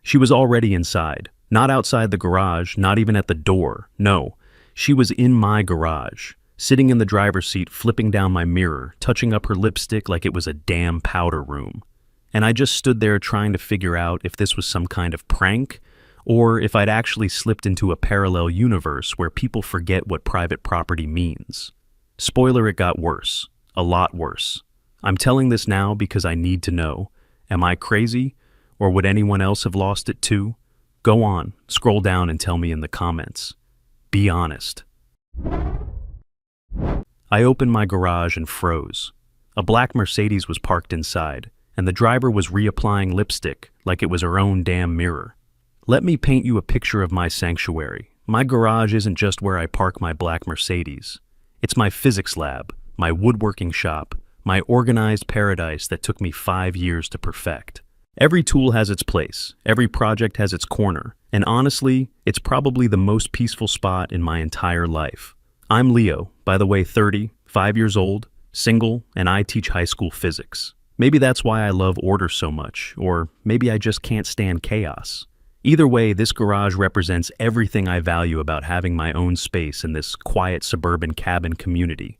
She was already inside, not outside the garage, not even at the door. No, she was in my garage, sitting in the driver's seat, flipping down my mirror, touching up her lipstick like it was a damn powder room. And I just stood there trying to figure out if this was some kind of prank, or if I'd actually slipped into a parallel universe where people forget what private property means. Spoiler, it got worse. A lot worse. I'm telling this now because I need to know. Am I crazy? Or would anyone else have lost it too? Go on, scroll down and tell me in the comments. Be honest. I opened my garage and froze. A black Mercedes was parked inside, and the driver was reapplying lipstick like it was her own damn mirror. Let me paint you a picture of my sanctuary. My garage isn't just where I park my black Mercedes. It's my physics lab, my woodworking shop, my organized paradise that took me 5 years to perfect. Every tool has its place, every project has its corner, and honestly, it's probably the most peaceful spot in my entire life. I'm Leo, by the way, 30, 5 years old, single, and I teach high school physics. Maybe that's why I love order so much, or maybe I just can't stand chaos. Either way, this garage represents everything I value about having my own space in this quiet suburban cabin community.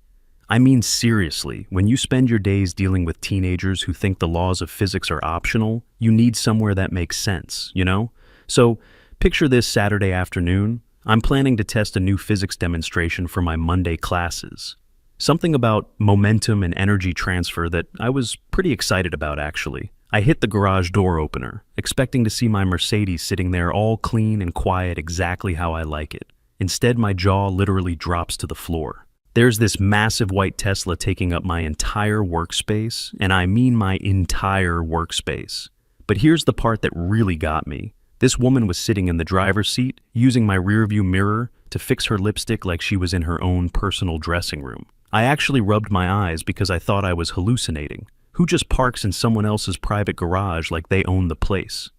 I mean seriously, when you spend your days dealing with teenagers who think the laws of physics are optional, you need somewhere that makes sense, you know? So, picture this Saturday afternoon. I'm planning to test a new physics demonstration for my Monday classes. Something about momentum and energy transfer that I was pretty excited about, actually. I hit the garage door opener, expecting to see my Mercedes sitting there all clean and quiet exactly how I like it. Instead, my jaw literally drops to the floor. There's this massive white Tesla taking up my entire workspace, and I mean my entire workspace. But here's the part that really got me. This woman was sitting in the driver's seat, using my rearview mirror to fix her lipstick like she was in her own personal dressing room. I actually rubbed my eyes because I thought I was hallucinating. Who just parks in someone else's private garage like they own the place?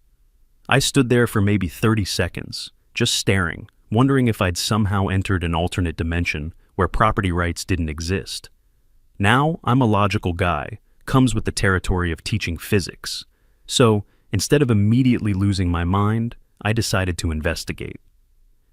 I stood there for maybe 30 seconds, just staring, wondering if I'd somehow entered an alternate dimension where property rights didn't exist. Now, I'm a logical guy, comes with the territory of teaching physics. So, instead of immediately losing my mind, I decided to investigate.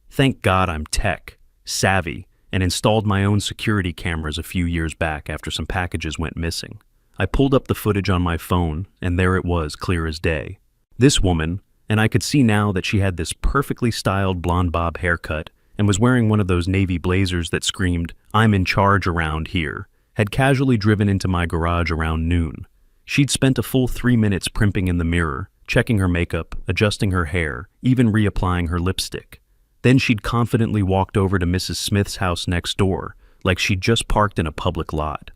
Thank God I'm tech, savvy, and installed my own security cameras a few years back after some packages went missing. I pulled up the footage on my phone, and there it was, clear as day. This woman, and I could see now that she had this perfectly styled blonde bob haircut and was wearing one of those navy blazers that screamed, "I'm in charge around here," had casually driven into my garage around noon. She'd spent a full 3 minutes primping in the mirror, checking her makeup, adjusting her hair, even reapplying her lipstick. Then she'd confidently walked over to Mrs. Smith's house next door, like she'd just parked in a public lot.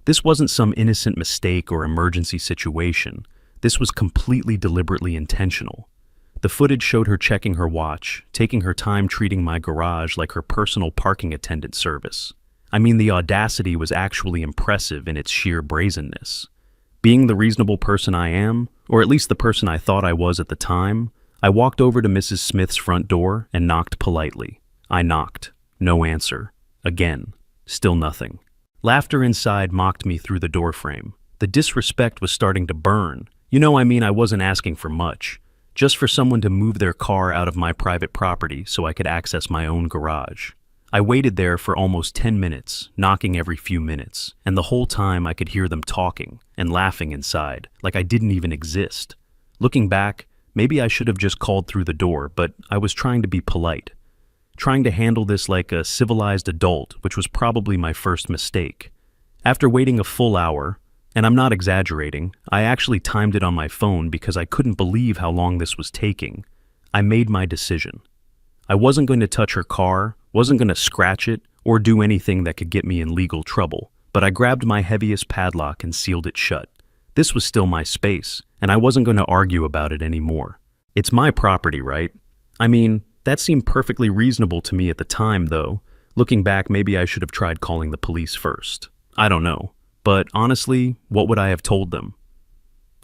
This wasn't some innocent mistake or emergency situation. This was completely deliberately intentional. The footage showed her checking her watch, taking her time treating my garage like her personal parking attendant service. I mean, the audacity was actually impressive in its sheer brazenness. Being the reasonable person I am, or at least the person I thought I was at the time, I walked over to Mrs. Smith's front door and knocked politely. I knocked. No answer. Again. Still nothing. Laughter inside mocked me through the doorframe. The disrespect was starting to burn. I wasn't asking for much. Just for someone to move their car out of my private property so I could access my own garage. I waited there for almost 10 minutes, knocking every few minutes, and the whole time I could hear them talking and laughing inside, like I didn't even exist. Looking back, maybe I should have just called through the door, but I was trying to be polite. Trying to handle this like a civilized adult, which was probably my first mistake. After waiting a full hour, and I'm not exaggerating, I actually timed it on my phone because I couldn't believe how long this was taking. I made my decision. I wasn't going to touch her car, wasn't going to scratch it, or do anything that could get me in legal trouble, but I grabbed my heaviest padlock and sealed it shut. This was still my space, and I wasn't going to argue about it anymore. It's my property, right? I mean, that seemed perfectly reasonable to me at the time, though. Looking back, maybe I should have tried calling the police first. I don't know. But honestly, what would I have told them?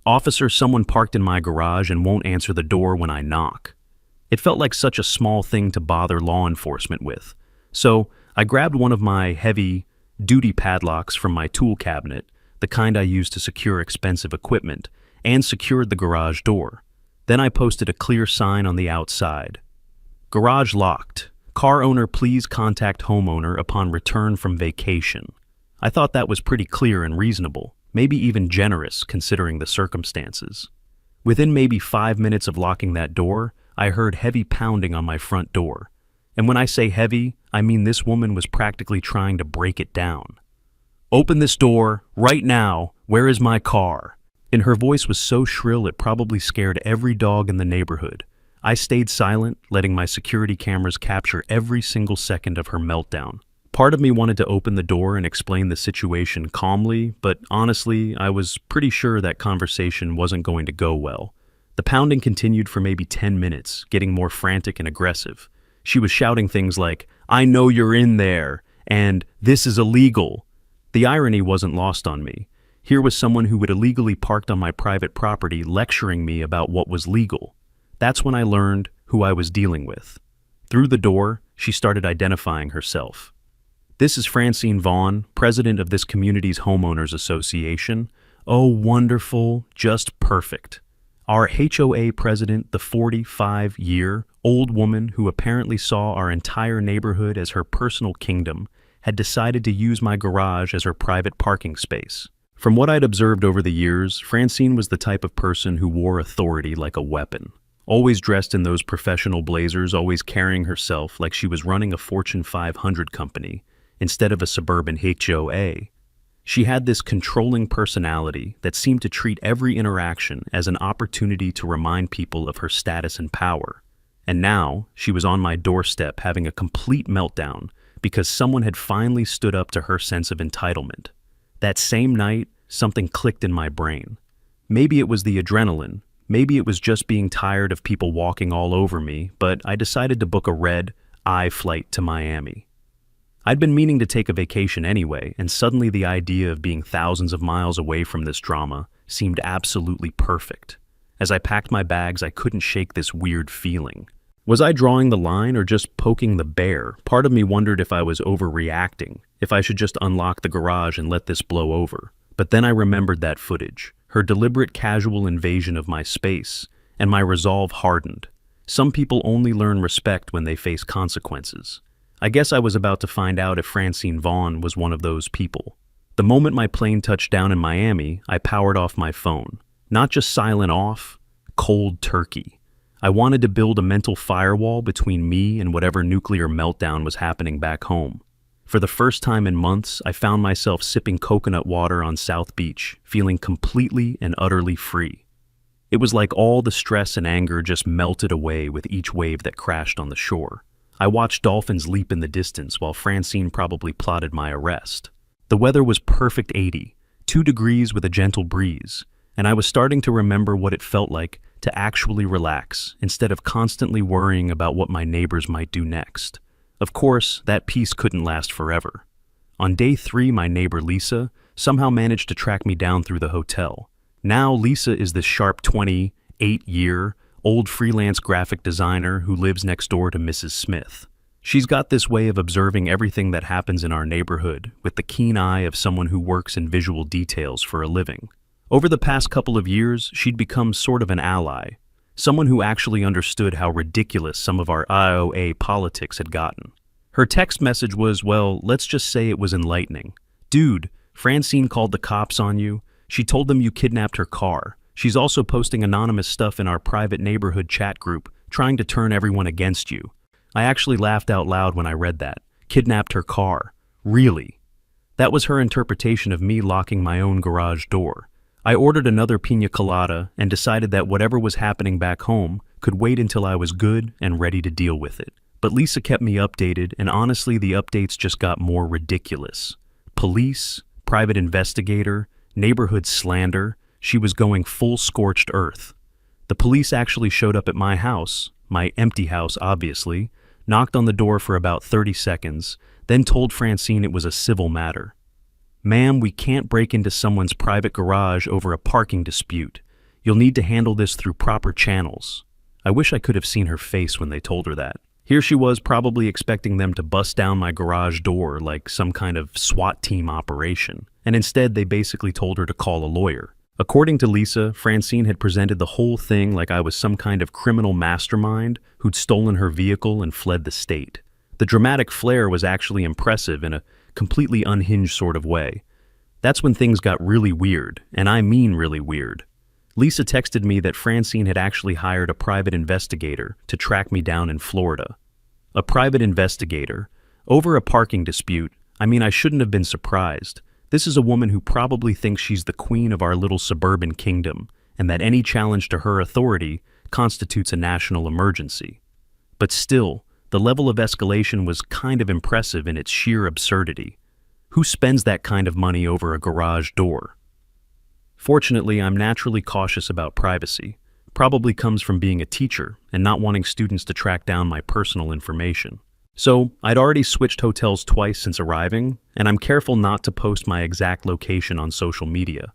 "Officer, someone parked in my garage and won't answer the door when I knock." It felt like such a small thing to bother law enforcement with. So I grabbed one of my heavy duty padlocks from my tool cabinet, the kind I use to secure expensive equipment, and secured the garage door. Then I posted a clear sign on the outside. Garage locked. Car owner, please contact homeowner upon return from vacation. I thought that was pretty clear and reasonable, maybe even generous considering the circumstances. Within maybe 5 minutes of locking that door, I heard heavy pounding on my front door. And when I say heavy, I mean this woman was practically trying to break it down. Open this door, right now, where is my car? And her voice was so shrill it probably scared every dog in the neighborhood. I stayed silent, letting my security cameras capture every single second of her meltdown. Part of me wanted to open the door and explain the situation calmly, but honestly, I was pretty sure that conversation wasn't going to go well. The pounding continued for maybe 10 minutes, getting more frantic and aggressive. She was shouting things like, "I know you're in there," and "This is illegal." The irony wasn't lost on me. Here was someone who had illegally parked on my private property lecturing me about what was legal. That's when I learned who I was dealing with. Through the door, she started identifying herself. "This is Francine Vaughn, president of this community's homeowners association." Oh, wonderful, just perfect. Our HOA president, the 45-year-old woman who apparently saw our entire neighborhood as her personal kingdom, had decided to use my garage as her private parking space. From what I'd observed over the years, Francine was the type of person who wore authority like a weapon. Always dressed in those professional blazers, always carrying herself like she was running a Fortune 500 company instead of a suburban HOA. She had this controlling personality that seemed to treat every interaction as an opportunity to remind people of her status and power. And now, she was on my doorstep having a complete meltdown because someone had finally stood up to her sense of entitlement. That same night, something clicked in my brain. Maybe it was the adrenaline, maybe it was just being tired of people walking all over me, but I decided to book a red-eye flight to Miami. I'd been meaning to take a vacation anyway, and suddenly the idea of being thousands of miles away from this drama seemed absolutely perfect. As I packed my bags, I couldn't shake this weird feeling. Was I drawing the line or just poking the bear? Part of me wondered if I was overreacting, if I should just unlock the garage and let this blow over. But then I remembered that footage, her deliberate casual invasion of my space, and my resolve hardened. Some people only learn respect when they face consequences. I guess I was about to find out if Francine Vaughn was one of those people. The moment my plane touched down in Miami, I powered off my phone. Not just silent off, cold turkey. I wanted to build a mental firewall between me and whatever nuclear meltdown was happening back home. For the first time in months, I found myself sipping coconut water on South Beach, feeling completely and utterly free. It was like all the stress and anger just melted away with each wave that crashed on the shore. I watched dolphins leap in the distance while Francine probably plotted my arrest. The weather was perfect 80, 2 degrees with a gentle breeze, and I was starting to remember what it felt like to actually relax instead of constantly worrying about what my neighbors might do next. Of course, that peace couldn't last forever. On day 3, my neighbor Lisa somehow managed to track me down through the hotel. Now Lisa is this sharp 28-year-old freelance graphic designer who lives next door to Mrs. Smith. She's got this way of observing everything that happens in our neighborhood with the keen eye of someone who works in visual details for a living. Over the past couple of years, she'd become sort of an ally, someone who actually understood how ridiculous some of our HOA politics had gotten. Her text message was, well, let's just say it was enlightening. "Dude, Francine called the cops on you. She told them you kidnapped her car. She's also posting anonymous stuff in our private neighborhood chat group, trying to turn everyone against you." I actually laughed out loud when I read that. Kidnapped her car. Really? That was her interpretation of me locking my own garage door. I ordered another piña colada and decided that whatever was happening back home could wait until I was good and ready to deal with it. But Lisa kept me updated, and honestly, the updates just got more ridiculous. Police, private investigator, neighborhood slander. She was going full scorched earth. The police actually showed up at my house, my empty house obviously, knocked on the door for about 30 seconds, then told Francine it was a civil matter. "Ma'am, we can't break into someone's private garage over a parking dispute. You'll need to handle this through proper channels." I wish I could have seen her face when they told her that. Here she was probably expecting them to bust down my garage door like some kind of SWAT team operation, and instead they basically told her to call a lawyer. According to Lisa, Francine had presented the whole thing like I was some kind of criminal mastermind who'd stolen her vehicle and fled the state. The dramatic flair was actually impressive in a completely unhinged sort of way. That's when things got really weird, and I mean really weird. Lisa texted me that Francine had actually hired a private investigator to track me down in Florida. A private investigator? Over a parking dispute? I mean, I shouldn't have been surprised. This is a woman who probably thinks she's the queen of our little suburban kingdom, and that any challenge to her authority constitutes a national emergency. But still, the level of escalation was kind of impressive in its sheer absurdity. Who spends that kind of money over a garage door? Fortunately, I'm naturally cautious about privacy. Probably comes from being a teacher and not wanting students to track down my personal information. So, I'd already switched hotels twice since arriving, and I'm careful not to post my exact location on social media.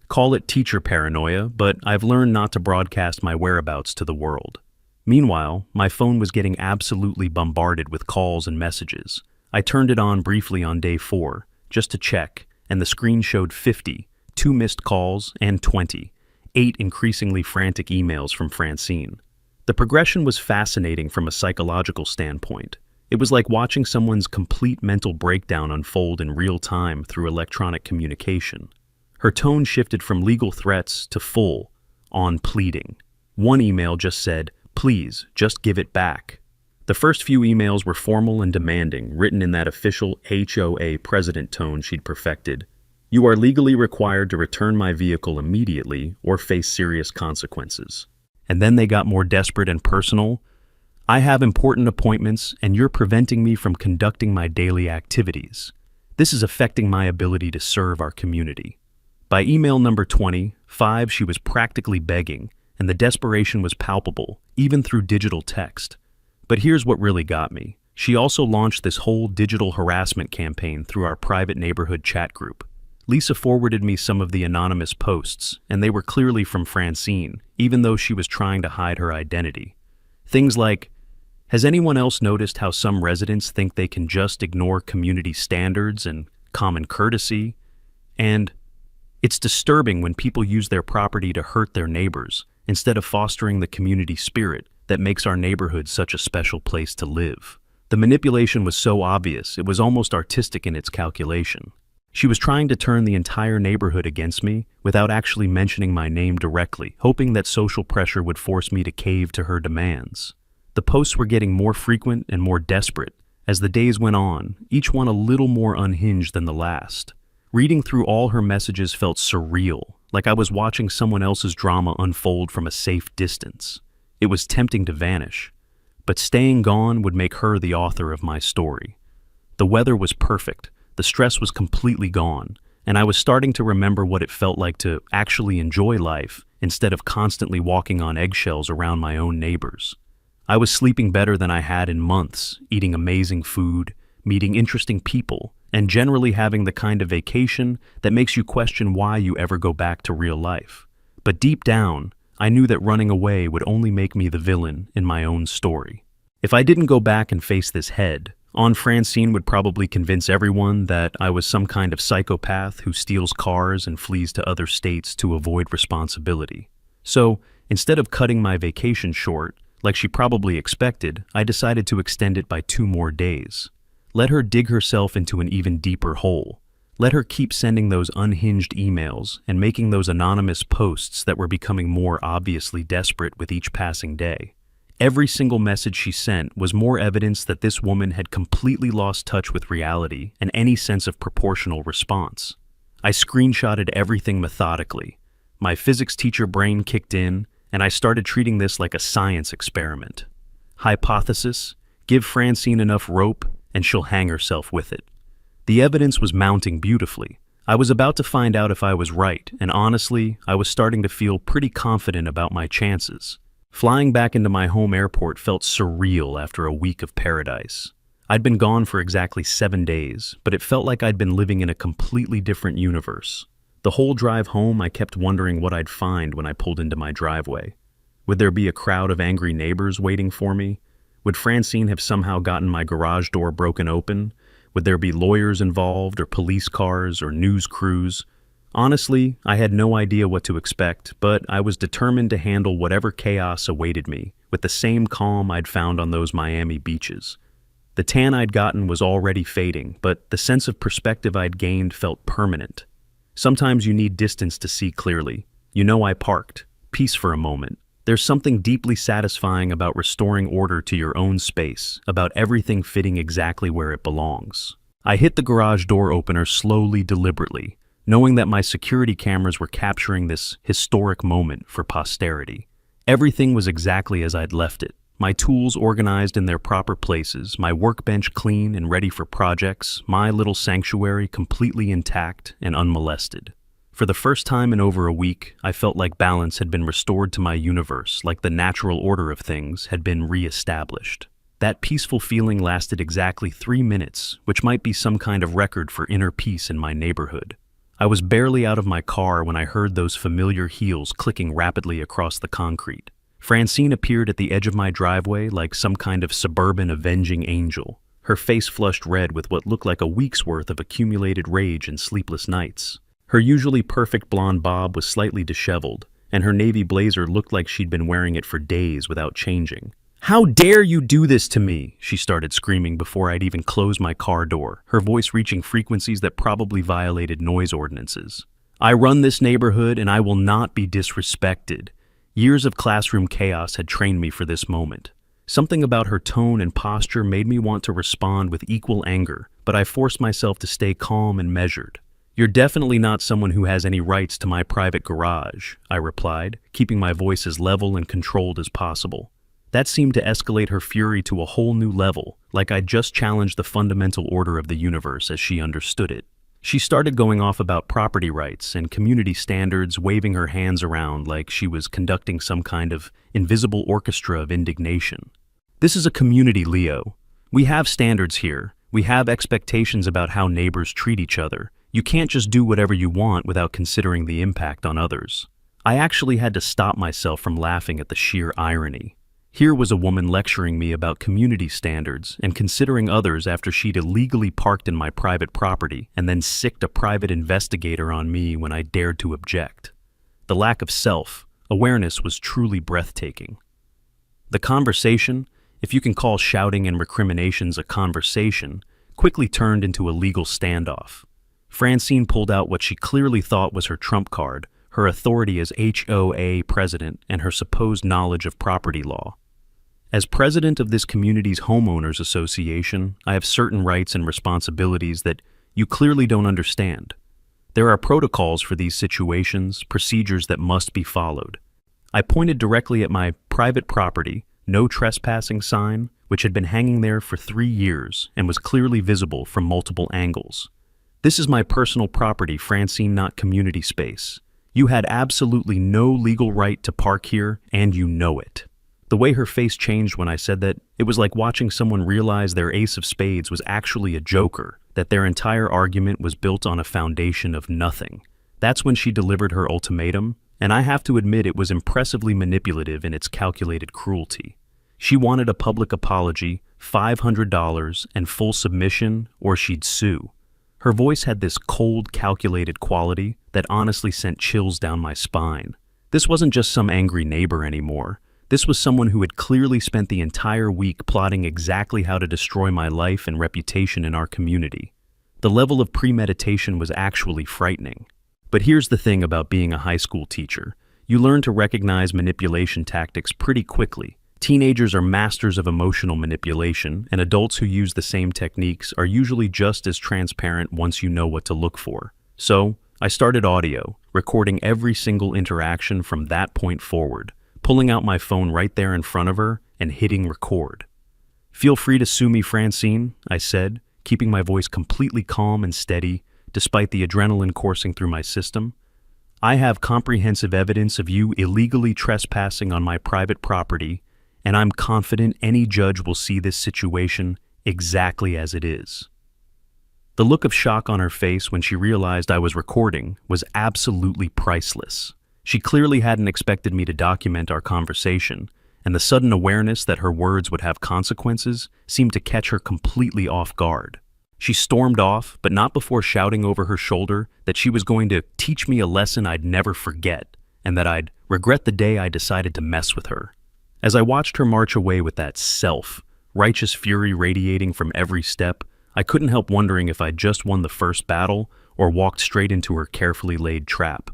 Call it teacher paranoia, but I've learned not to broadcast my whereabouts to the world. Meanwhile, my phone was getting absolutely bombarded with calls and messages. I turned it on briefly on day 4, just to check, and the screen showed 50, 2 missed calls, and 20, 8 increasingly frantic emails from Francine. The progression was fascinating from a psychological standpoint. It was like watching someone's complete mental breakdown unfold in real time through electronic communication. Her tone shifted from legal threats to full-on pleading. One email just said, "Please, just give it back." The first few emails were formal and demanding, written in that official HOA president tone she'd perfected. "You are legally required to return my vehicle immediately or face serious consequences." And then they got more desperate and personal. "I have important appointments, and you're preventing me from conducting my daily activities. This is affecting my ability to serve our community." By email number 25, she was practically begging, and the desperation was palpable, even through digital text. But here's what really got me. She also launched this whole digital harassment campaign through our private neighborhood chat group. Lisa forwarded me some of the anonymous posts, and they were clearly from Francine, even though she was trying to hide her identity. Things like, "Has anyone else noticed how some residents think they can just ignore community standards and common courtesy?" And, "It's disturbing when people use their property to hurt their neighbors, instead of fostering the community spirit that makes our neighborhood such a special place to live." The manipulation was so obvious, it was almost artistic in its calculation. She was trying to turn the entire neighborhood against me without actually mentioning my name directly, hoping that social pressure would force me to cave to her demands. The posts were getting more frequent and more desperate. As the days went on, each one a little more unhinged than the last. Reading through all her messages felt surreal, like I was watching someone else's drama unfold from a safe distance. It was tempting to vanish, but staying gone would make her the author of my story. The weather was perfect, the stress was completely gone, and I was starting to remember what it felt like to actually enjoy life instead of constantly walking on eggshells around my own neighbors. I was sleeping better than I had in months, eating amazing food, meeting interesting people, and generally having the kind of vacation that makes you question why you ever go back to real life. But deep down, I knew that running away would only make me the villain in my own story. If I didn't go back and face this head, Francine would probably convince everyone that I was some kind of psychopath who steals cars and flees to other states to avoid responsibility. So, instead of cutting my vacation short, like she probably expected, I decided to extend it by 2 more days. Let her dig herself into an even deeper hole. Let her keep sending those unhinged emails and making those anonymous posts that were becoming more obviously desperate with each passing day. Every single message she sent was more evidence that this woman had completely lost touch with reality and any sense of proportional response. I screenshotted everything methodically. My physics teacher brain kicked in, and I started treating this like a science experiment. Hypothesis: give Francine enough rope and she'll hang herself with it. The evidence was mounting beautifully. I was about to find out if I was right, and honestly, I was starting to feel pretty confident about my chances. Flying back into my home airport felt surreal after a week of paradise. I'd been gone for exactly 7 days, but it felt like I'd been living in a completely different universe. The whole drive home, I kept wondering what I'd find when I pulled into my driveway. Would there be a crowd of angry neighbors waiting for me? Would Francine have somehow gotten my garage door broken open? Would there be lawyers involved, or police cars, or news crews? Honestly, I had no idea what to expect, but I was determined to handle whatever chaos awaited me with the same calm I'd found on those Miami beaches. The tan I'd gotten was already fading, but the sense of perspective I'd gained felt permanent. Sometimes you need distance to see clearly. I parked. Peace for a moment. There's something deeply satisfying about restoring order to your own space, about everything fitting exactly where it belongs. I hit the garage door opener slowly, deliberately, knowing that my security cameras were capturing this historic moment for posterity. Everything was exactly as I'd left it. My tools organized in their proper places, my workbench clean and ready for projects, my little sanctuary completely intact and unmolested. For the first time in over a week, I felt like balance had been restored to my universe, like the natural order of things had been re-established. That peaceful feeling lasted exactly 3 minutes, which might be some kind of record for inner peace in my neighborhood. I was barely out of my car when I heard those familiar heels clicking rapidly across the concrete. Francine appeared at the edge of my driveway like some kind of suburban avenging angel, her face flushed red with what looked like a week's worth of accumulated rage and sleepless nights. Her usually perfect blonde bob was slightly disheveled, and her navy blazer looked like she'd been wearing it for days without changing. "How dare you do this to me?" she started screaming before I'd even closed my car door, her voice reaching frequencies that probably violated noise ordinances. "I run this neighborhood and I will not be disrespected." Years of classroom chaos had trained me for this moment. Something about her tone and posture made me want to respond with equal anger, but I forced myself to stay calm and measured. "You're definitely not someone who has any rights to my private garage," I replied, keeping my voice as level and controlled as possible. That seemed to escalate her fury to a whole new level, like I'd just challenged the fundamental order of the universe as she understood it. She started going off about property rights and community standards, waving her hands around like she was conducting some kind of invisible orchestra of indignation. "This is a community, Leo. We have standards here. We have expectations about how neighbors treat each other. You can't just do whatever you want without considering the impact on others." I actually had to stop myself from laughing at the sheer irony. Here was a woman lecturing me about community standards and considering others after she'd illegally parked in my private property and then sicked a private investigator on me when I dared to object. The lack of self-awareness was truly breathtaking. The conversation, if you can call shouting and recriminations a conversation, quickly turned into a legal standoff. Francine pulled out what she clearly thought was her trump card, her authority as HOA president and her supposed knowledge of property law. As president of this community's homeowners association, I have certain rights and responsibilities that you clearly don't understand. There are protocols for these situations, procedures that must be followed. I pointed directly at my private property, no trespassing sign, which had been hanging there for 3 years and was clearly visible from multiple angles. "This is my personal property, Francine, not community space. You had absolutely no legal right to park here, and you know it." The way her face changed when I said that, it was like watching someone realize their ace of spades was actually a joker, that their entire argument was built on a foundation of nothing. That's when she delivered her ultimatum, and I have to admit it was impressively manipulative in its calculated cruelty. She wanted a public apology, $500, and full submission, or she'd sue. Her voice had this cold, calculated quality that honestly sent chills down my spine. This wasn't just some angry neighbor anymore. This was someone who had clearly spent the entire week plotting exactly how to destroy my life and reputation in our community. The level of premeditation was actually frightening. But here's the thing about being a high school teacher. You learn to recognize manipulation tactics pretty quickly. Teenagers are masters of emotional manipulation, and adults who use the same techniques are usually just as transparent once you know what to look for. So, I started audio, recording every single interaction from that point forward, pulling out my phone right there in front of her and hitting record. "Feel free to sue me, Francine," I said, keeping my voice completely calm and steady, despite the adrenaline coursing through my system. "I have comprehensive evidence of you illegally trespassing on my private property, and I'm confident any judge will see this situation exactly as it is." The look of shock on her face when she realized I was recording was absolutely priceless. She clearly hadn't expected me to document our conversation, and the sudden awareness that her words would have consequences seemed to catch her completely off guard. She stormed off, but not before shouting over her shoulder that she was going to teach me a lesson I'd never forget, and that I'd regret the day I decided to mess with her. As I watched her march away with that righteous fury radiating from every step, I couldn't help wondering if I'd just won the first battle or walked straight into her carefully laid trap.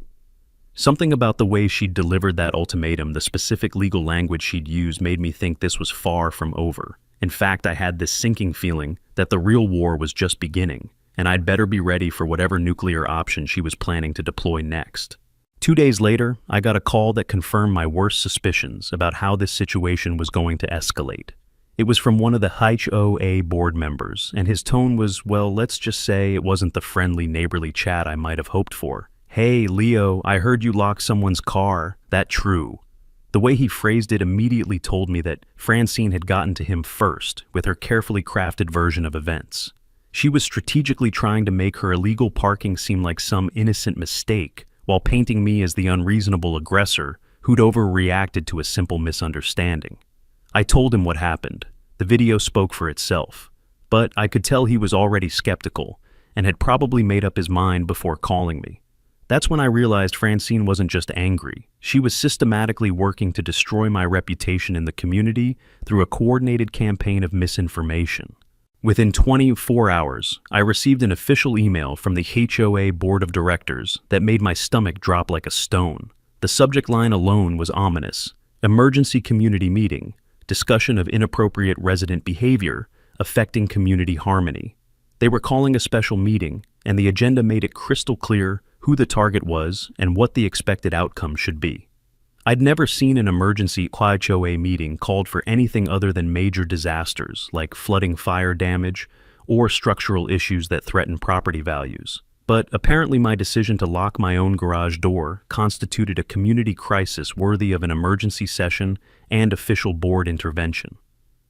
Something about the way she'd delivered that ultimatum, the specific legal language she'd used, made me think this was far from over. In fact, I had this sinking feeling that the real war was just beginning, and I'd better be ready for whatever nuclear option she was planning to deploy next. 2 days later, I got a call that confirmed my worst suspicions about how this situation was going to escalate. It was from one of the HOA board members, and his tone was, well, let's just say it wasn't the friendly, neighborly chat I might have hoped for. "Hey, Leo, I heard you locked someone's car. That true?" The way he phrased it immediately told me that Francine had gotten to him first with her carefully crafted version of events. She was strategically trying to make her illegal parking seem like some innocent mistake, while painting me as the unreasonable aggressor who'd overreacted to a simple misunderstanding. I told him what happened. The video spoke for itself, but I could tell he was already skeptical and had probably made up his mind before calling me. That's when I realized Francine wasn't just angry. She was systematically working to destroy my reputation in the community through a coordinated campaign of misinformation. Within 24 hours, I received an official email from the HOA Board of Directors that made my stomach drop like a stone. The subject line alone was ominous. Emergency community meeting, discussion of inappropriate resident behavior affecting community harmony. They were calling a special meeting, and the agenda made it crystal clear who the target was and what the expected outcome should be. I'd never seen an emergency HOA meeting called for anything other than major disasters like flooding, fire damage, or structural issues that threaten property values. But apparently my decision to lock my own garage door constituted a community crisis worthy of an emergency session and official board intervention.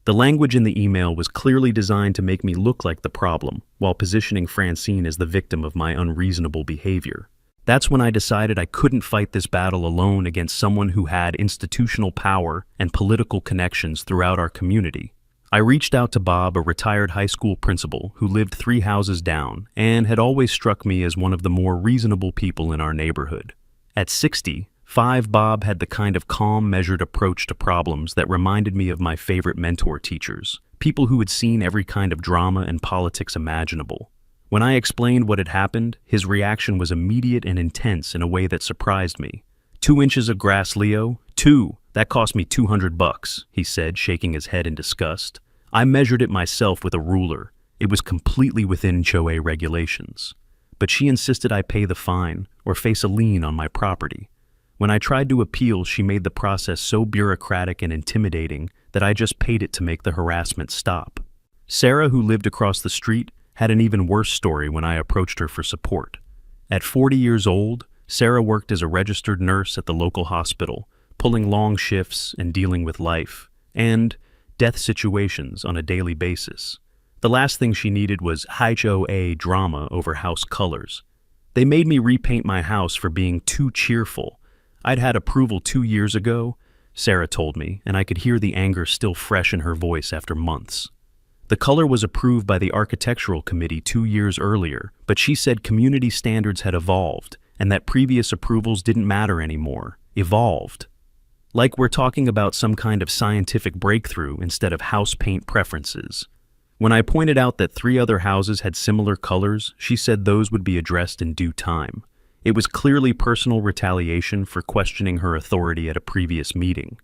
The language in the email was clearly designed to make me look like the problem, while positioning Francine as the victim of my unreasonable behavior. That's when I decided I couldn't fight this battle alone against someone who had institutional power and political connections throughout our community. I reached out to Bob, a retired high school principal who lived 3 houses down and had always struck me as one of the more reasonable people in our neighborhood. At 65, Bob had the kind of calm, measured approach to problems that reminded me of my favorite mentor teachers, people who had seen every kind of drama and politics imaginable. When I explained what had happened, his reaction was immediate and intense in a way that surprised me. 2 inches of grass, Leo? 2. That cost me $200, he said, shaking his head in disgust. I measured it myself with a ruler. It was completely within HOA regulations. But she insisted I pay the fine or face a lien on my property. When I tried to appeal, she made the process so bureaucratic and intimidating that I just paid it to make the harassment stop. Sarah, who lived across the street, had an even worse story when I approached her for support. At 40 years old, Sarah worked as a registered nurse at the local hospital, pulling long shifts and dealing with life and death situations on a daily basis. The last thing she needed was HOA drama over house colors. They made me repaint my house for being too cheerful. I'd had approval 2 years ago, Sarah told me, and I could hear the anger still fresh in her voice after months. The color was approved by the architectural committee 2 years earlier, but she said community standards had evolved and that previous approvals didn't matter anymore. Evolved. Like we're talking about some kind of scientific breakthrough instead of house paint preferences. When I pointed out that 3 other houses had similar colors, she said those would be addressed in due time. It was clearly personal retaliation for questioning her authority at a previous meeting.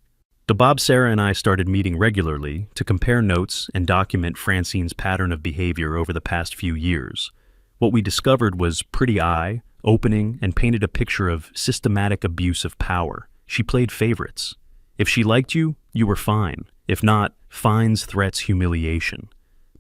Bob, Sarah, and I started meeting regularly to compare notes and document Francine's pattern of behavior over the past few years. What we discovered was pretty eye-opening and painted a picture of systematic abuse of power. She played favorites. If she liked you, you were fine. If not, fines, threats, humiliation.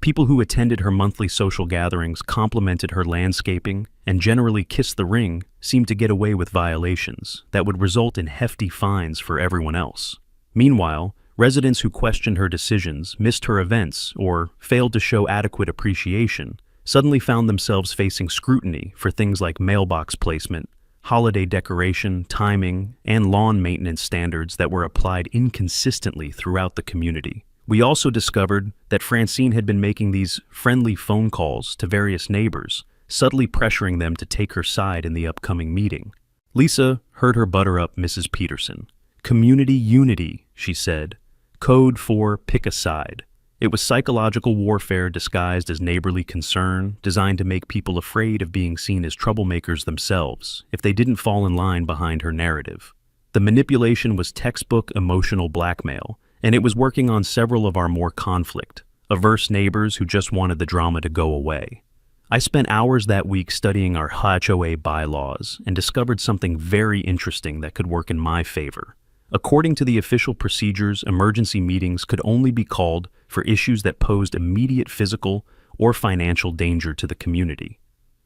People who attended her monthly social gatherings complimented her landscaping and generally kissed the ring seemed to get away with violations that would result in hefty fines for everyone else. Meanwhile, residents who questioned her decisions, missed her events, or failed to show adequate appreciation suddenly found themselves facing scrutiny for things like mailbox placement, holiday decoration, timing, and lawn maintenance standards that were applied inconsistently throughout the community. We also discovered that Francine had been making these friendly phone calls to various neighbors, subtly pressuring them to take her side in the upcoming meeting. Lisa heard her butter up Mrs. Peterson. Community unity, she said. Code for pick a side. It was psychological warfare disguised as neighborly concern, designed to make people afraid of being seen as troublemakers themselves if they didn't fall in line behind her narrative. The manipulation was textbook emotional blackmail, and it was working on several of our more conflict-averse neighbors who just wanted the drama to go away. I spent hours that week studying our HOA bylaws and discovered something very interesting that could work in my favor. According to the official procedures, emergency meetings could only be called for issues that posed immediate physical or financial danger to the community.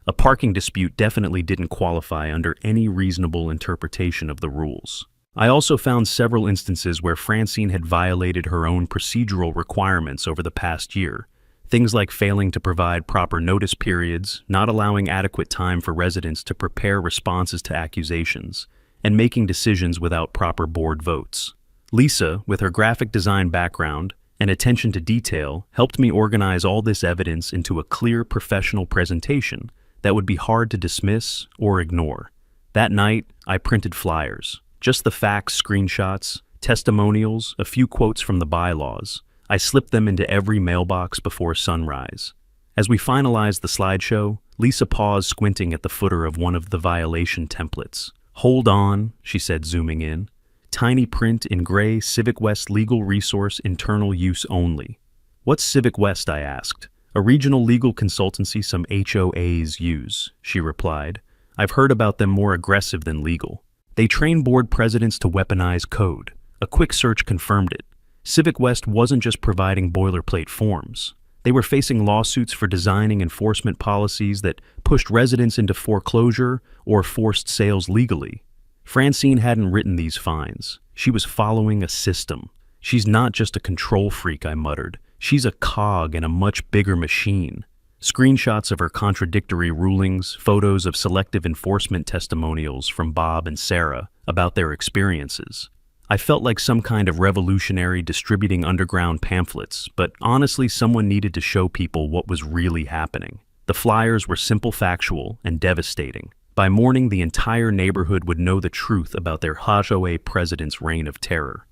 A parking dispute definitely didn't qualify under any reasonable interpretation of the rules. I also found several instances where Francine had violated her own procedural requirements over the past year. Things like failing to provide proper notice periods, not allowing adequate time for residents to prepare responses to accusations, and making decisions without proper board votes. Lisa, with her graphic design background and attention to detail, helped me organize all this evidence into a clear professional presentation that would be hard to dismiss or ignore. That night, I printed flyers, just the facts, screenshots, testimonials, a few quotes from the bylaws. I slipped them into every mailbox before sunrise. As we finalized the slideshow, Lisa paused, squinting at the footer of one of the violation templates. Hold on, she said, zooming in. Tiny print in gray, Civic West Legal Resource Internal Use Only. What's Civic West, I asked. A regional legal consultancy some HOAs use, she replied. I've heard about them, more aggressive than legal. They train board presidents to weaponize code. A quick search confirmed it. Civic West wasn't just providing boilerplate forms. They were facing lawsuits for designing enforcement policies that pushed residents into foreclosure or forced sales legally. Francine hadn't written these fines. She was following a system. She's not just a control freak, I muttered. She's a cog in a much bigger machine. Screenshots of her contradictory rulings, photos of selective enforcement testimonials from Bob and Sarah about their experiences. I felt like some kind of revolutionary distributing underground pamphlets, but honestly, someone needed to show people what was really happening. The flyers were simple, factual, and devastating. By morning, the entire neighborhood would know the truth about their HOA president's reign of terror.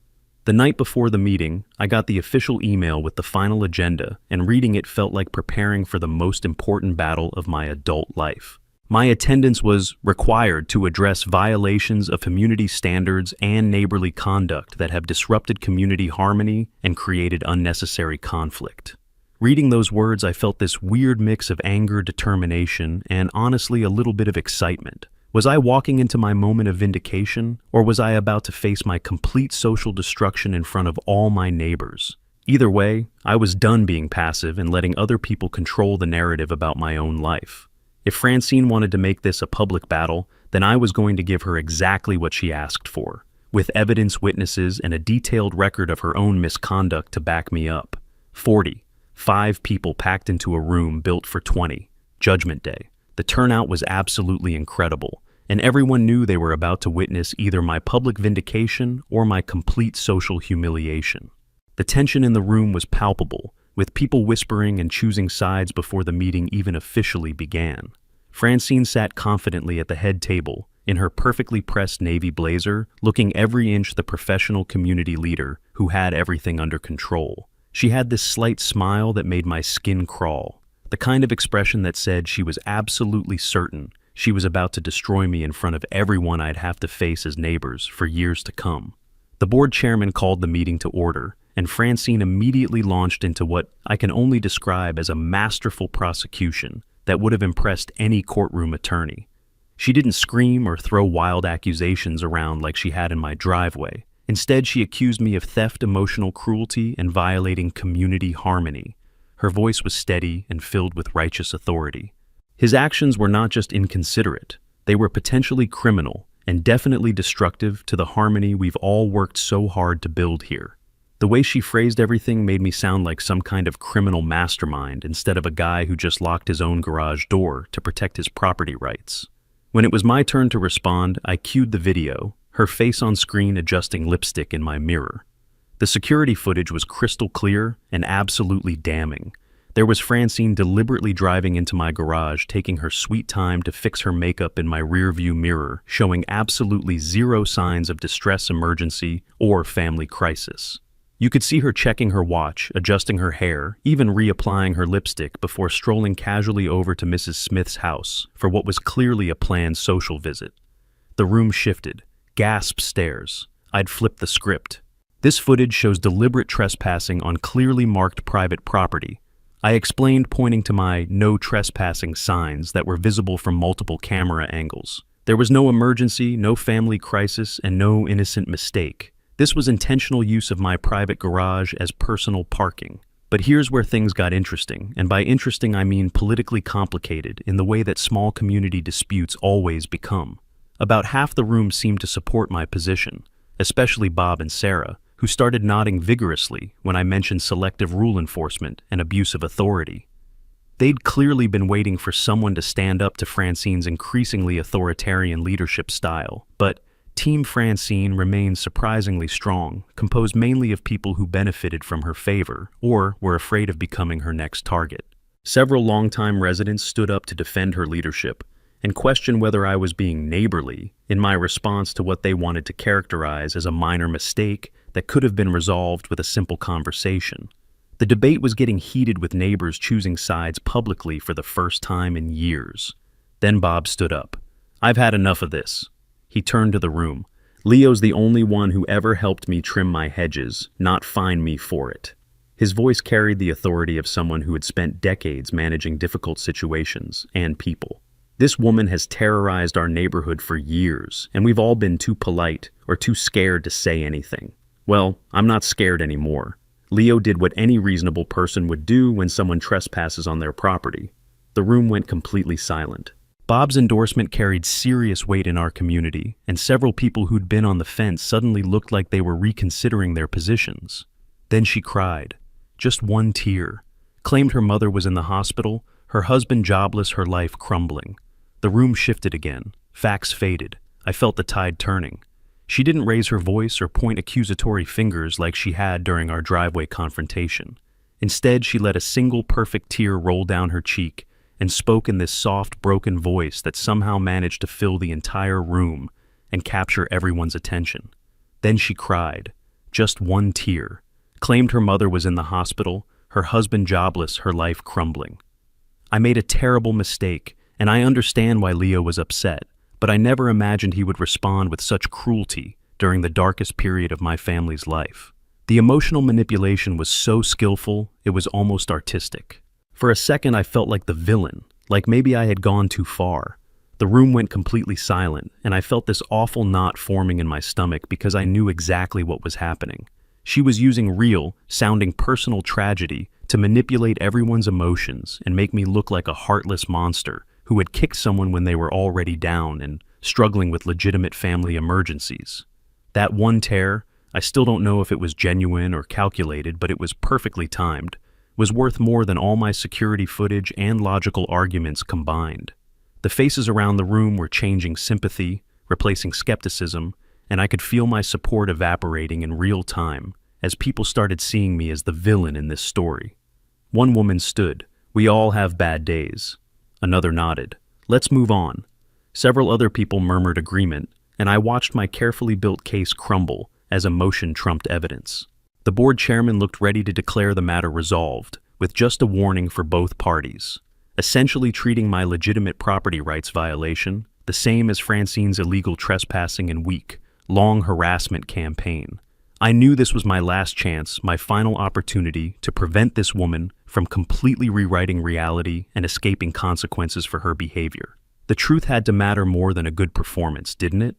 The night before the meeting, I got the official email with the final agenda, and reading it felt like preparing for the most important battle of my adult life. My attendance was required to address violations of community standards and neighborly conduct that have disrupted community harmony and created unnecessary conflict. Reading those words, I felt this weird mix of anger, determination, and honestly a little bit of excitement. Was I walking into my moment of vindication, or was I about to face my complete social destruction in front of all my neighbors? Either way, I was done being passive and letting other people control the narrative about my own life. If Francine wanted to make this a public battle, then I was going to give her exactly what she asked for, with evidence, witnesses, and a detailed record of her own misconduct to back me up. 5 people packed into a room built for 20. Judgment Day. The turnout was absolutely incredible, and everyone knew they were about to witness either my public vindication or my complete social humiliation. The tension in the room was palpable, with people whispering and choosing sides before the meeting even officially began. Francine sat confidently at the head table, in her perfectly pressed navy blazer, looking every inch the professional community leader who had everything under control. She had this slight smile that made my skin crawl, the kind of expression that said she was absolutely certain she was about to destroy me in front of everyone I'd have to face as neighbors for years to come. The board chairman called the meeting to order, and Francine immediately launched into what I can only describe as a masterful prosecution that would have impressed any courtroom attorney. She didn't scream or throw wild accusations around like she had in my driveway. Instead, she accused me of theft, emotional cruelty, and violating community harmony. Her voice was steady and filled with righteous authority. His actions were not just inconsiderate, they were potentially criminal and definitely destructive to the harmony we've all worked so hard to build here. The way she phrased everything made me sound like some kind of criminal mastermind instead of a guy who just locked his own garage door to protect his property rights. When it was my turn to respond, I cued the video, her face on screen adjusting lipstick in my mirror. The security footage was crystal clear and absolutely damning. There was Francine deliberately driving into my garage, taking her sweet time to fix her makeup in my rearview mirror, showing absolutely zero signs of distress, emergency, or family crisis. You could see her checking her watch, adjusting her hair, even reapplying her lipstick before strolling casually over to Mrs. Smith's house for what was clearly a planned social visit. The room shifted. Gasp stares. I'd flipped the script. This footage shows deliberate trespassing on clearly marked private property. I explained, pointing to my no trespassing signs that were visible from multiple camera angles. There was no emergency, no family crisis, and no innocent mistake. This was intentional use of my private garage as personal parking. But here's where things got interesting, and by interesting I mean politically complicated in the way that small community disputes always become. About half the room seemed to support my position, especially Bob and Sarah, who started nodding vigorously when I mentioned selective rule enforcement and abuse of authority. They'd clearly been waiting for someone to stand up to Francine's increasingly authoritarian leadership style, but Team Francine remained surprisingly strong, composed mainly of people who benefited from her favor or were afraid of becoming her next target. Several longtime residents stood up to defend her leadership and questioned whether I was being neighborly in my response to what they wanted to characterize as a minor mistake that could have been resolved with a simple conversation. The debate was getting heated, with neighbors choosing sides publicly for the first time in years. Then Bob stood up. "I've had enough of this." He turned to the room. "Leo's the only one who ever helped me trim my hedges, not fine me for it." His voice carried the authority of someone who had spent decades managing difficult situations and people. "This woman has terrorized our neighborhood for years, and we've all been too polite or too scared to say anything. Well, I'm not scared anymore. Leo did what any reasonable person would do when someone trespasses on their property." The room went completely silent. Bob's endorsement carried serious weight in our community, and several people who'd been on the fence suddenly looked like they were reconsidering their positions. Then she cried. Just one tear. Claimed her mother was in the hospital, her husband jobless, her life crumbling. The room shifted again. Facts faded. I felt the tide turning. She didn't raise her voice or point accusatory fingers like she had during our driveway confrontation. Instead, she let a single perfect tear roll down her cheek and spoke in this soft, broken voice that somehow managed to fill the entire room and capture everyone's attention. Then she cried. Just one tear. Claimed her mother was in the hospital, her husband jobless, her life crumbling. "I made a terrible mistake, and I understand why Leo was upset, but I never imagined he would respond with such cruelty during the darkest period of my family's life." The emotional manipulation was so skillful, it was almost artistic. For a second, I felt like the villain, like maybe I had gone too far. The room went completely silent, and I felt this awful knot forming in my stomach because I knew exactly what was happening. She was using real, sounding personal tragedy to manipulate everyone's emotions and make me look like a heartless monster who had kicked someone when they were already down and struggling with legitimate family emergencies. That one tear, I still don't know if it was genuine or calculated, but it was perfectly timed, was worth more than all my security footage and logical arguments combined. The faces around the room were changing sympathy, replacing skepticism, and I could feel my support evaporating in real time as people started seeing me as the villain in this story. One woman stood. "We all have bad days." Another nodded. "Let's move on." Several other people murmured agreement, and I watched my carefully built case crumble as emotion trumped evidence. The board chairman looked ready to declare the matter resolved, with just a warning for both parties, essentially treating my legitimate property rights violation the same as Francine's illegal trespassing and weak, long harassment campaign. I knew this was my last chance, my final opportunity to prevent this woman from completely rewriting reality and escaping consequences for her behavior. The truth had to matter more than a good performance, didn't it?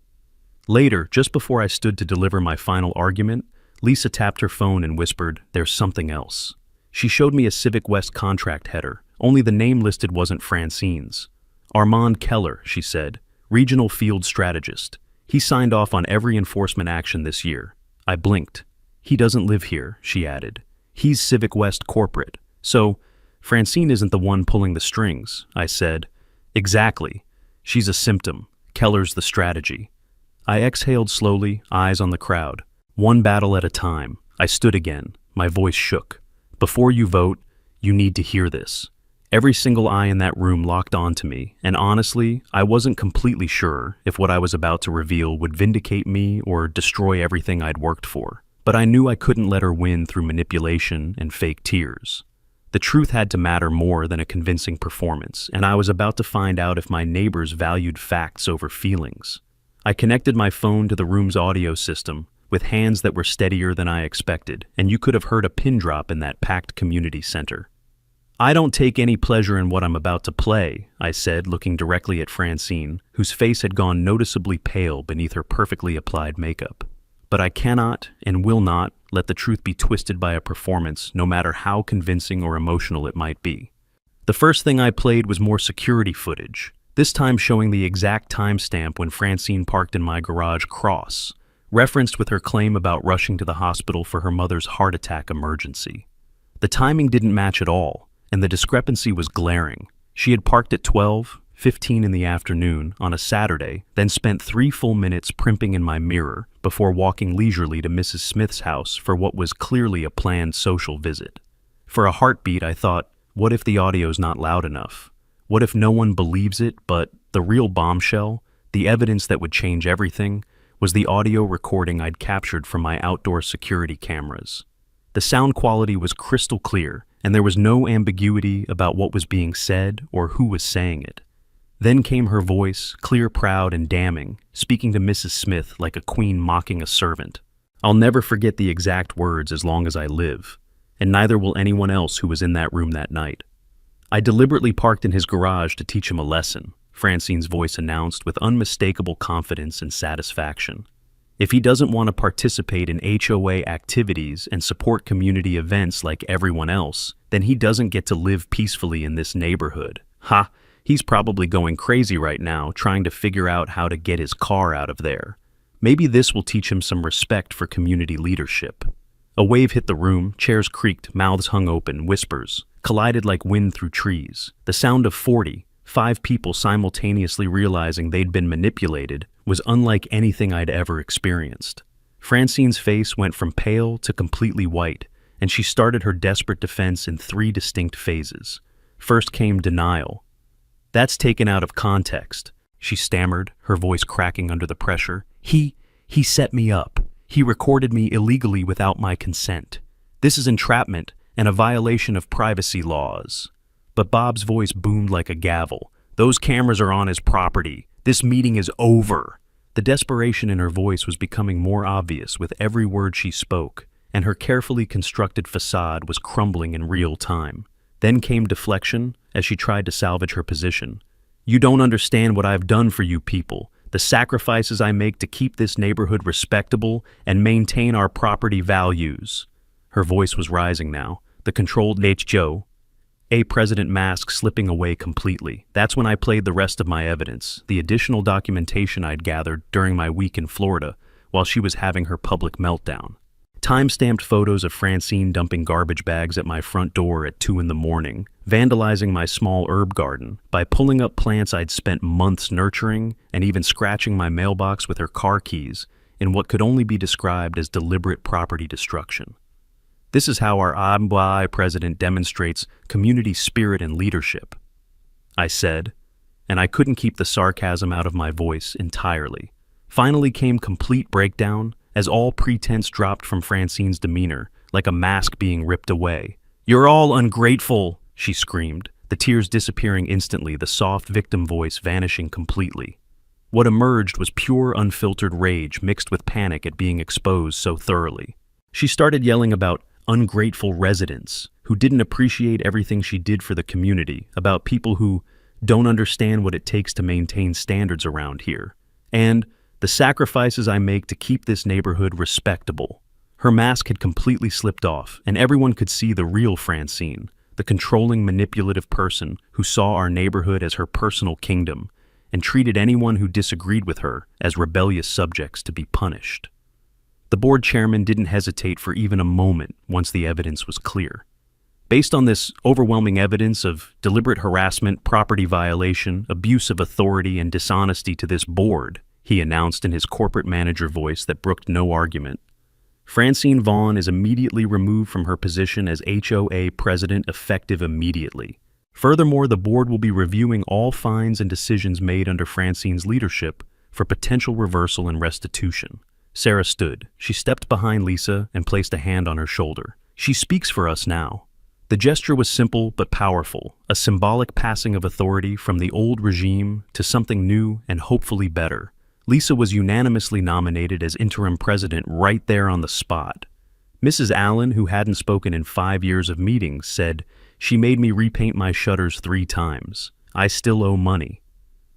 Later, just before I stood to deliver my final argument, Lisa tapped her phone and whispered, "There's something else." She showed me a Civic West contract header, only the name listed wasn't Francine's. "Armand Keller," she said, "Regional Field Strategist. He signed off on every enforcement action this year." I blinked. "He doesn't live here," she added. "He's Civic West corporate. So, Francine isn't the one pulling the strings," I said. "Exactly. She's a symptom. Keller's the strategy." I exhaled slowly, eyes on the crowd. One battle at a time. I stood again. My voice shook. Before you vote, you need to hear this. Every single eye in that room locked onto me, and honestly, I wasn't completely sure if what I was about to reveal would vindicate me or destroy everything I'd worked for. But I knew I couldn't let her win through manipulation and fake tears. The truth had to matter more than a convincing performance, and I was about to find out if my neighbors valued facts over feelings. I connected my phone to the room's audio system with hands that were steadier than I expected, and you could have heard a pin drop in that packed community center. I don't take any pleasure in what I'm about to play, I said, looking directly at Francine, whose face had gone noticeably pale beneath her perfectly applied makeup. But I cannot and will not let the truth be twisted by a performance, no matter how convincing or emotional it might be. The first thing I played was more security footage, this time showing the exact timestamp when Francine parked in my garage cross, referenced with her claim about rushing to the hospital for her mother's heart attack emergency. The timing didn't match at all, and the discrepancy was glaring. She had parked at 12:15 in the afternoon on a Saturday, then spent 3 full minutes primping in my mirror before walking leisurely to Mrs. Smith's house for what was clearly a planned social visit. For a heartbeat, I thought, what if the audio's not loud enough? What if no one believes it, but the real bombshell, the evidence that would change everything, was the audio recording I'd captured from my outdoor security cameras. The sound quality was crystal clear, and there was no ambiguity about what was being said or who was saying it. Then came her voice, clear, proud, and damning, speaking to Mrs. Smith like a queen mocking a servant. I'll never forget the exact words as long as I live, and neither will anyone else who was in that room that night. I deliberately parked in his garage to teach him a lesson, Francine's voice announced with unmistakable confidence and satisfaction. If he doesn't want to participate in HOA activities and support community events like everyone else, then he doesn't get to live peacefully in this neighborhood. Ha! He's probably going crazy right now, trying to figure out how to get his car out of there. Maybe this will teach him some respect for community leadership. A wave hit the room, chairs creaked, mouths hung open, whispers collided like wind through trees. The sound of 5 people simultaneously realizing they'd been manipulated was unlike anything I'd ever experienced. Francine's face went from pale to completely white, and she started her desperate defense in 3 distinct phases. First came denial. That's taken out of context, she stammered, her voice cracking under the pressure. He set me up. He recorded me illegally without my consent. This is entrapment and a violation of privacy laws. But Bob's voice boomed like a gavel. Those cameras are on his property. This meeting is over. The desperation in her voice was becoming more obvious with every word she spoke, and her carefully constructed facade was crumbling in real time. Then came deflection as she tried to salvage her position. You don't understand what I've done for you people, the sacrifices I make to keep this neighborhood respectable and maintain our property values. Her voice was rising now, the controlled HOA president mask slipping away completely. That's when I played the rest of my evidence, the additional documentation I'd gathered during my week in Florida while she was having her public meltdown. Time-stamped photos of Francine dumping garbage bags at my front door at 2 a.m, vandalizing my small herb garden by pulling up plants I'd spent months nurturing, and even scratching my mailbox with her car keys in what could only be described as deliberate property destruction. This is how our HOA president demonstrates community spirit and leadership, I said, and I couldn't keep the sarcasm out of my voice entirely. Finally came complete breakdown as all pretense dropped from Francine's demeanor, like a mask being ripped away. You're all ungrateful, she screamed, the tears disappearing instantly, the soft victim voice vanishing completely. What emerged was pure, unfiltered rage mixed with panic at being exposed so thoroughly. She started yelling about ungrateful residents who didn't appreciate everything she did for the community, about people who don't understand what it takes to maintain standards around here, and the sacrifices I make to keep this neighborhood respectable. Her mask had completely slipped off, and everyone could see the real Francine, the controlling, manipulative person who saw our neighborhood as her personal kingdom and treated anyone who disagreed with her as rebellious subjects to be punished. The board chairman didn't hesitate for even a moment once the evidence was clear. Based on this overwhelming evidence of deliberate harassment, property violation, abuse of authority, and dishonesty to this board, he announced in his corporate manager voice that brooked no argument, Francine Vaughn is immediately removed from her position as HOA president effective immediately. Furthermore, the board will be reviewing all fines and decisions made under Francine's leadership for potential reversal and restitution. Sarah stood. She stepped behind Lisa and placed a hand on her shoulder. She speaks for us now. The gesture was simple but powerful, a symbolic passing of authority from the old regime to something new and hopefully better. Lisa was unanimously nominated as interim president right there on the spot. Mrs. Allen, who hadn't spoken in 5 years of meetings, said, "She made me repaint my shutters 3 times. I still owe money."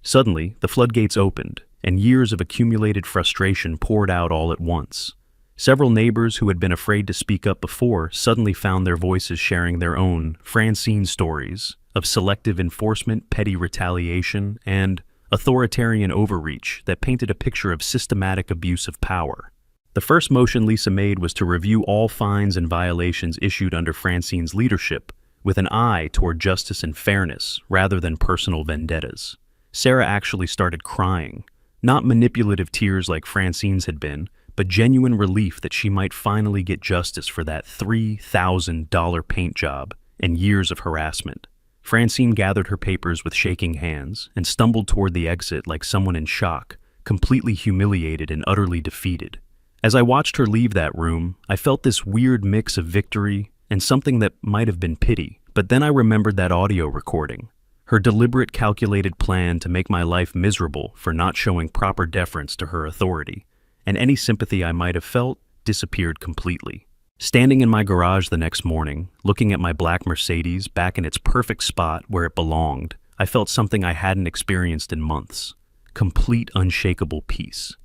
Suddenly, the floodgates opened, and years of accumulated frustration poured out all at once. Several neighbors who had been afraid to speak up before suddenly found their voices sharing their own Francine stories of selective enforcement, petty retaliation, and authoritarian overreach that painted a picture of systematic abuse of power. The first motion Lisa made was to review all fines and violations issued under Francine's leadership with an eye toward justice and fairness rather than personal vendettas. Sarah actually started crying, not manipulative tears like Francine's had been, but genuine relief that she might finally get justice for that $3,000 paint job and years of harassment. Francine gathered her papers with shaking hands and stumbled toward the exit like someone in shock, completely humiliated and utterly defeated. As I watched her leave that room, I felt this weird mix of victory and something that might have been pity. But then I remembered that audio recording, her deliberate, calculated plan to make my life miserable for not showing proper deference to her authority, and any sympathy I might have felt disappeared completely. Standing in my garage the next morning, looking at my black Mercedes back in its perfect spot where it belonged, I felt something I hadn't experienced in months: complete, unshakable peace.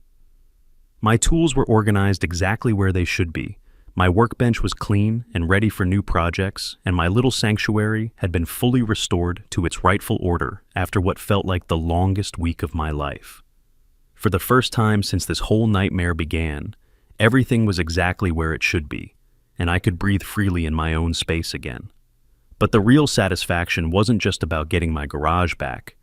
My tools were organized exactly where they should be. My workbench was clean and ready for new projects, and my little sanctuary had been fully restored to its rightful order after what felt like the longest week of my life. For the first time since this whole nightmare began, everything was exactly where it should be, and I could breathe freely in my own space again. But the real satisfaction wasn't just about getting my garage back.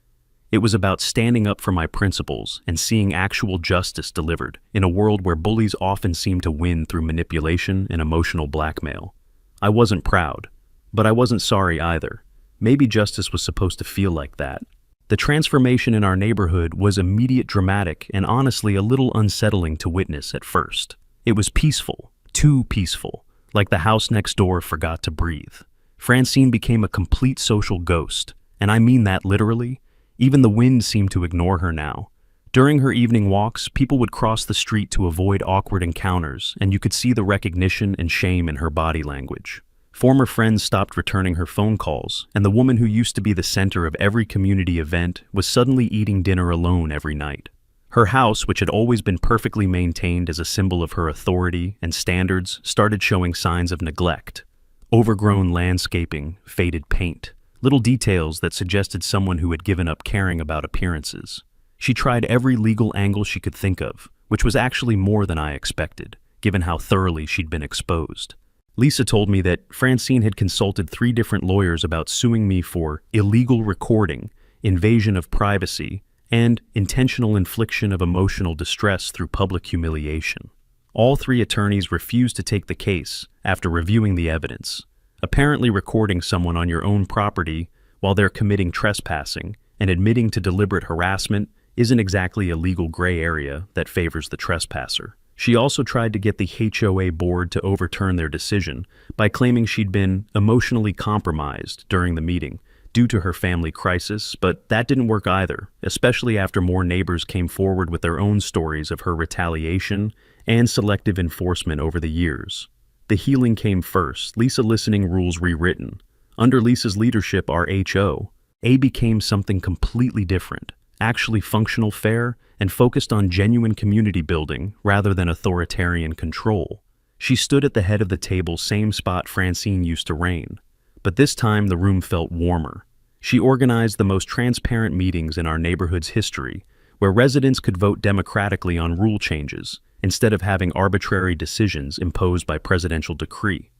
It was about standing up for my principles and seeing actual justice delivered in a world where bullies often seem to win through manipulation and emotional blackmail. I wasn't proud, but I wasn't sorry either. Maybe justice was supposed to feel like that. The transformation in our neighborhood was immediate, dramatic, and honestly a little unsettling to witness at first. It was peaceful, too peaceful, like the house next door forgot to breathe. Francine became a complete social ghost, and I mean that literally. Even the wind seemed to ignore her now. During her evening walks, people would cross the street to avoid awkward encounters, and you could see the recognition and shame in her body language. Former friends stopped returning her phone calls, and the woman who used to be the center of every community event was suddenly eating dinner alone every night. Her house, which had always been perfectly maintained as a symbol of her authority and standards, started showing signs of neglect. Overgrown landscaping, faded paint, little details that suggested someone who had given up caring about appearances. She tried every legal angle she could think of, which was actually more than I expected, given how thoroughly she'd been exposed. Lisa told me that Francine had consulted 3 different lawyers about suing me for illegal recording, invasion of privacy, and intentional infliction of emotional distress through public humiliation. All 3 attorneys refused to take the case after reviewing the evidence. Apparently recording someone on your own property while they're committing trespassing and admitting to deliberate harassment isn't exactly a legal gray area that favors the trespasser. She also tried to get the HOA board to overturn their decision by claiming she'd been emotionally compromised during the meeting due to her family crisis, but that didn't work either, especially after more neighbors came forward with their own stories of her retaliation and selective enforcement over the years. The healing came first, Lisa listening rules rewritten. Under Lisa's leadership, our HOA became something completely different, actually functional, fair, and focused on genuine community building rather than authoritarian control. She stood at the head of the table, same spot Francine used to reign. But this time the room felt warmer. She organized the most transparent meetings in our neighborhood's history, where residents could vote democratically on rule changes, instead of having arbitrary decisions imposed by presidential decree.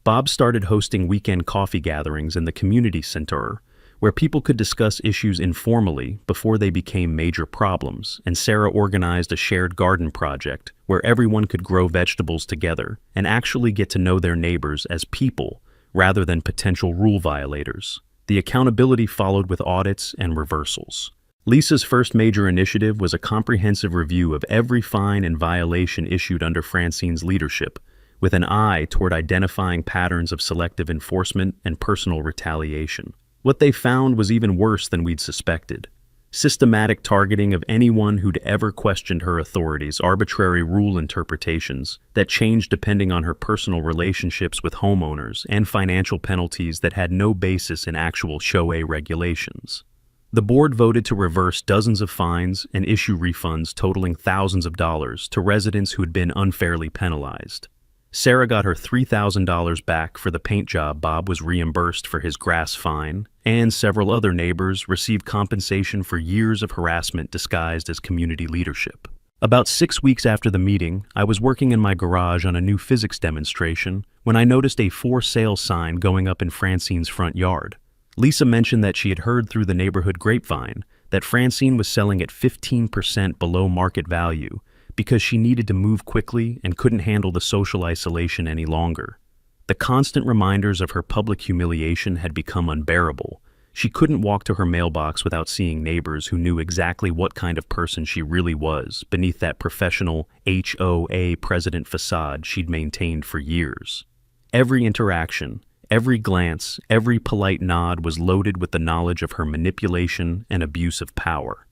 Bob started hosting weekend coffee gatherings in the community center, where people could discuss issues informally before they became major problems, and Sarah organized a shared garden project where everyone could grow vegetables together and actually get to know their neighbors as people rather than potential rule violators. The accountability followed with audits and reversals. Lisa's first major initiative was a comprehensive review of every fine and violation issued under Francine's leadership, with an eye toward identifying patterns of selective enforcement and personal retaliation. What they found was even worse than we'd suspected. Systematic targeting of anyone who'd ever questioned her authorities, arbitrary rule interpretations that changed depending on her personal relationships with homeowners, and financial penalties that had no basis in actual HOA regulations. The board voted to reverse dozens of fines and issue refunds totaling thousands of dollars to residents who had been unfairly penalized. Sarah got her $3,000 back for the paint job Bob was reimbursed for his grass fine, and several other neighbors received compensation for years of harassment disguised as community leadership. About 6 weeks after the meeting, I was working in my garage on a new physics demonstration when I noticed a for sale sign going up in Francine's front yard. Lisa mentioned that she had heard through the neighborhood grapevine that Francine was selling at 15% below market value because she needed to move quickly and couldn't handle the social isolation any longer. The constant reminders of her public humiliation had become unbearable. She couldn't walk to her mailbox without seeing neighbors who knew exactly what kind of person she really was beneath that professional HOA president facade she'd maintained for years. Every interaction, every glance, every polite nod was loaded with the knowledge of her manipulation and abuse of power.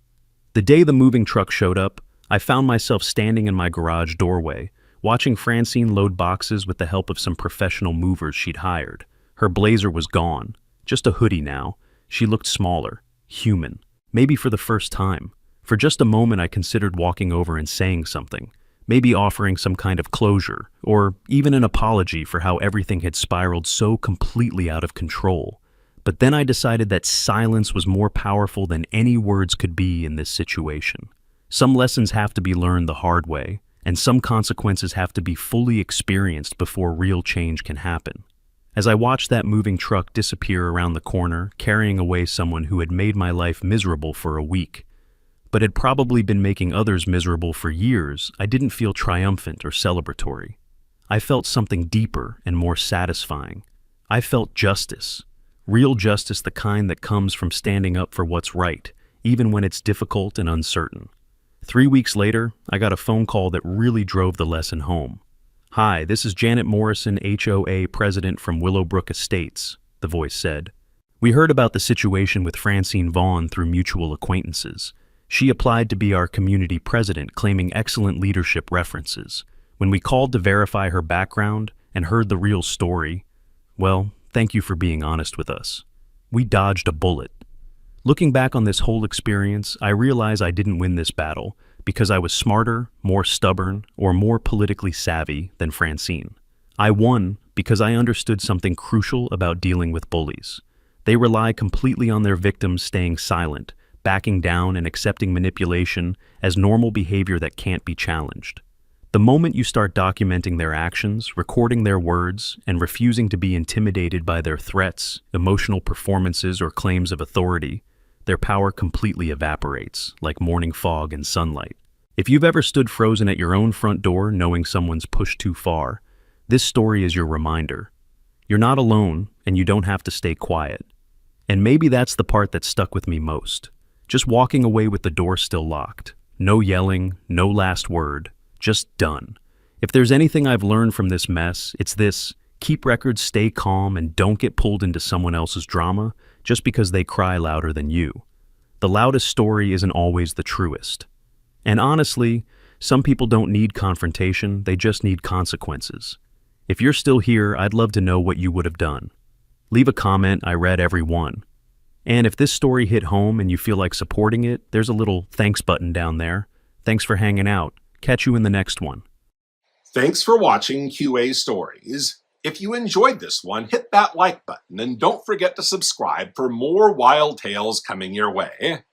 The day the moving truck showed up, I found myself standing in my garage doorway, watching Francine load boxes with the help of some professional movers she'd hired. Her blazer was gone, just a hoodie now. She looked smaller, human, maybe for the first time. For just a moment I considered walking over and saying something, maybe offering some kind of closure, or even an apology for how everything had spiraled so completely out of control. But then I decided that silence was more powerful than any words could be in this situation. Some lessons have to be learned the hard way, and some consequences have to be fully experienced before real change can happen. As I watched that moving truck disappear around the corner, carrying away someone who had made my life miserable for a week, but had probably been making others miserable for years, I didn't feel triumphant or celebratory. I felt something deeper and more satisfying. I felt justice. Real justice, the kind that comes from standing up for what's right, even when it's difficult and uncertain. 3 weeks later, I got a phone call that really drove the lesson home. "Hi, this is Janet Morrison, HOA president from Willowbrook Estates," the voice said. "We heard about the situation with Francine Vaughn through mutual acquaintances. She applied to be our community president, claiming excellent leadership references. When we called to verify her background and heard the real story, well, thank you for being honest with us. We dodged a bullet. Looking back on this whole experience, I realize I didn't win this battle because I was smarter, more stubborn, or more politically savvy than Francine. I won because I understood something crucial about dealing with bullies. They rely completely on their victims staying silent, backing down, and accepting manipulation as normal behavior that can't be challenged. The moment you start documenting their actions, recording their words, and refusing to be intimidated by their threats, emotional performances, or claims of authority, their power completely evaporates, like morning fog in sunlight. If you've ever stood frozen at your own front door knowing someone's pushed too far, this story is your reminder. You're not alone, and you don't have to stay quiet. And maybe that's the part that stuck with me most. Just walking away with the door still locked. No yelling, no last word, just done. If there's anything I've learned from this mess, it's this: keep records, stay calm, and don't get pulled into someone else's drama just because they cry louder than you. The loudest story isn't always the truest. And honestly, some people don't need confrontation, they just need consequences. If you're still here, I'd love to know what you would have done. Leave a comment, I read every one. And if this story hit home and you feel like supporting it, there's a little thanks button down there. Thanks for hanging out. Catch you in the next one. Thanks for watching QA Stories. If you enjoyed this one, hit that like button and don't forget to subscribe for more wild tales coming your way.